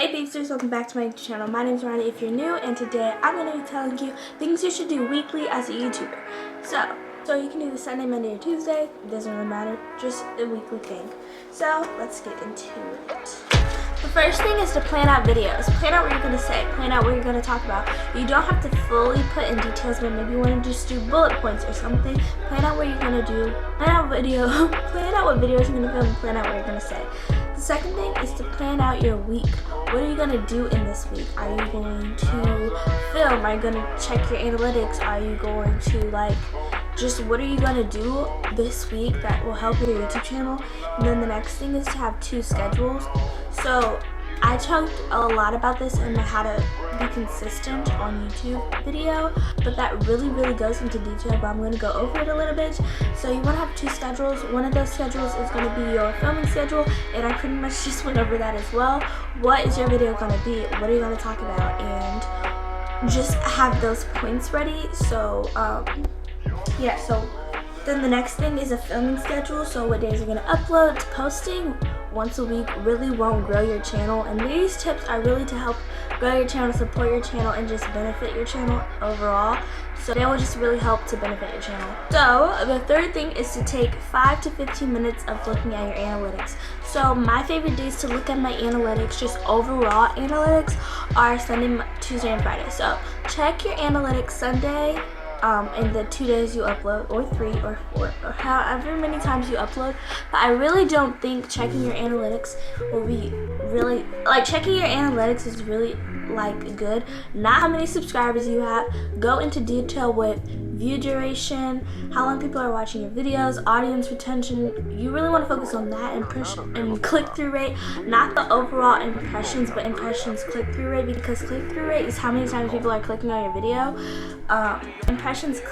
Hey peepsters, welcome back to my channel. My name is Ronnie if you're new, and today I'm going to be telling you things you should do weekly as a YouTuber. So you can do this Sunday, Monday, or Tuesday. It doesn't really matter, just a weekly thing. So let's get into it. The first thing is to plan out videos. Plan out what you're going to say. Plan out what you're going to talk about. You don't have to fully put in details, but maybe you want to just do bullet points or something. Plan out what you're going to do. Plan out what videos you're going to film, and plan out what you're going to say. The second thing is to plan out your week. What are you going to do in this week? Are you going to film? Are you going to check your analytics? Are you going to just what are you going to do this week that will help your YouTube channel? And then the next thing is to have 2 schedules. So I talked a lot about this in my how to be consistent on YouTube video, but that really goes into detail, but I'm going to go over it a little bit. So you want to have 2 schedules. One of those schedules is going to be your filming schedule, and I pretty much just went over that as well. What is your video going to be? What are you going to talk about? And just have those points ready. So yeah, so then the next thing is a filming schedule. So what days you're going to upload. Posting once a week really won't grow your channel, and these tips are really to help grow your channel, support your channel, and just benefit your channel overall. So they will just really help to benefit your channel. So the third thing is to take 5 to 15 minutes of looking at your analytics. So my favorite days to look at my analytics, just overall analytics, are Sunday, Tuesday, and Friday. So check your analytics Sunday, in the 2 days you upload, or 3 or 4, or however many times you upload. But I really don't think checking your analytics will be really, checking your analytics is really good. Not how many subscribers you have. Go into detail with view duration, how long people are watching your videos, audience retention. You really want to focus on that, and click-through rate, not the overall impressions, but impressions click-through rate, because click-through rate is how many times people are clicking on your video. Impressions,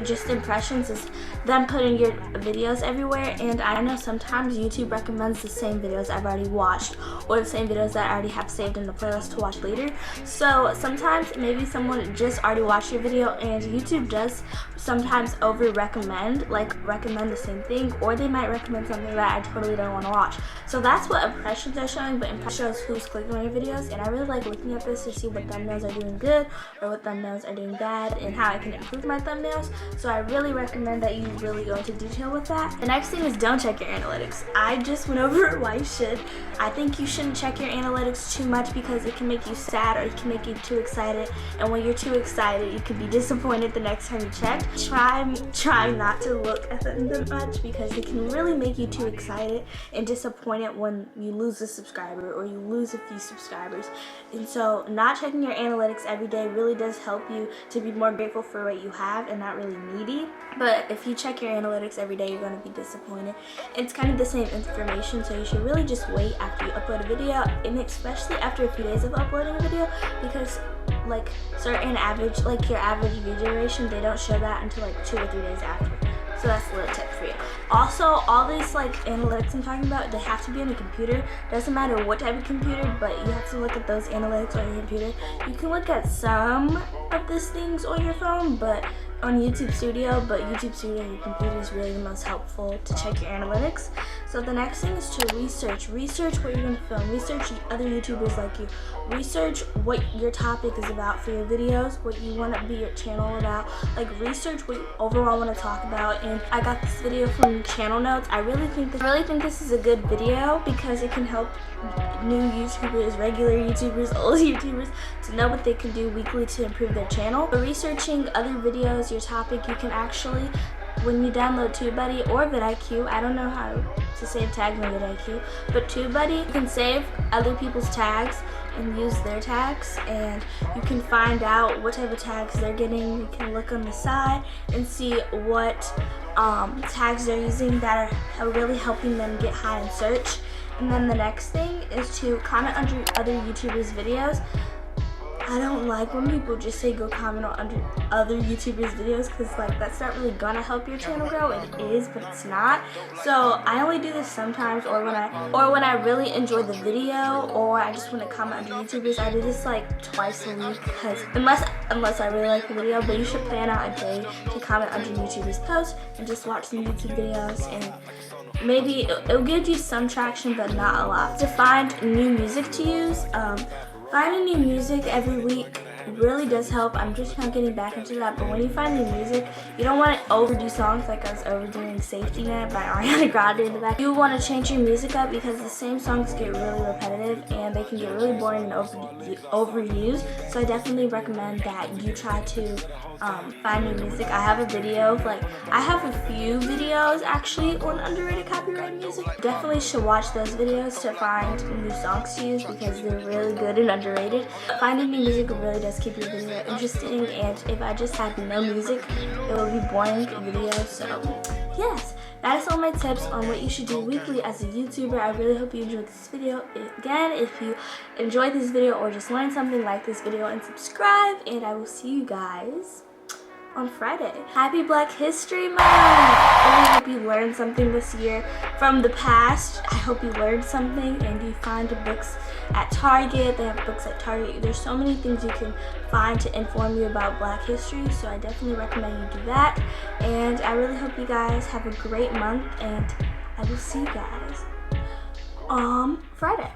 just impressions, is them putting your videos everywhere, and I know sometimes YouTube recommends the same videos I've already watched, or the same videos that I already have saved in the playlist to watch later. So sometimes maybe someone just already watched your video, and YouTube does sometimes recommend the same thing, or they might recommend something that I totally don't want to watch. So that's what impressions are showing, but impressions shows who's clicking on your videos, and I really like looking at this to see what thumbnails are doing good or what thumbnails are doing bad, and how I can improve my thumbnails. So I really recommend that you really go into detail with that. The next thing is don't check your analytics. I just went over why you should. I think you shouldn't check your analytics too much, because it can make you sad, or it can make you too excited, and when you're too excited you can be disappointed the next time you check. Try not to look at them that much, because it can really make you too excited and disappointed when you lose a subscriber or you lose a few subscribers. And so not checking your analytics every day really does help you to be more grateful for what you have and not really needy. But if you check your analytics every day, you're going to be disappointed. It's kind of the same information, so you should really just wait after you upload a video, and especially after a few days of uploading a video, because certain average, your average view duration, they don't show that until 2 or 3 days after. So that's a little tip for you. Also, all these analytics I'm talking about, they have to be on a computer. Doesn't matter what type of computer, but you have to look at those analytics on your computer. You can look at some of these things on your phone, but on YouTube Studio, on your computer is really the most helpful to check your analytics. So the next thing is to research what you're going to film. Research other YouTubers like you. Research what your topic is about for your videos, what you want to be your channel about. Research what you overall want to talk about. And I got this video from Channel Notes. I really think this is a good video, because it can help new YouTubers, regular YouTubers, old YouTubers to know what they can do weekly to improve their channel. For researching other videos, your topic, you can actually, when you download TubeBuddy or vidIQ, I don't know how to save tags on vidIQ, but TubeBuddy, you can save other people's tags and use their tags, and you can find out what type of tags they're getting. You can look on the side and see what tags they're using that are really helping them get high in search. And then the next thing is to comment under other YouTubers' videos. I don't like when people just say go comment on under other YouTubers' videos, because that's not really gonna help your channel grow. It is, but it's not. So I only do this sometimes, or when I really enjoy the video, or I just want to comment under YouTubers. I do this twice a week, because unless I really like the video. But you should plan out a day to comment under YouTubers' posts and just watch some YouTube videos and maybe it'll give you some traction, but not a lot. To find new music to use, finding new music every week really does help. I'm just kind of getting back into that, but when you find new music, you don't want to overdo songs like I was overdoing Safety Net by Ariana Grande in the back. You want to change your music up because the same songs get really repetitive and they can get really boring and overused. So I definitely recommend that you try to find new music. I have a video, I have a few videos actually on underrated copyright music. Definitely should watch those videos to find new songs to use because they're really good and underrated. Finding new music really does keep your video interesting, and if I just had no music, it would be boring video. So yes, that is all my tips on what you should do weekly as a YouTuber. I really hope you enjoyed this video. Again, if you enjoyed this video or just learned something, like this video and subscribe, and I will see you guys on Friday. Happy Black History Month! I really hope you learned something this year from the past. I hope you learned something and you find books at Target. They have books at Target. There's so many things you can find to inform you about Black history, so I definitely recommend you do that. And I really hope you guys have a great month, and I will see you guys on Friday.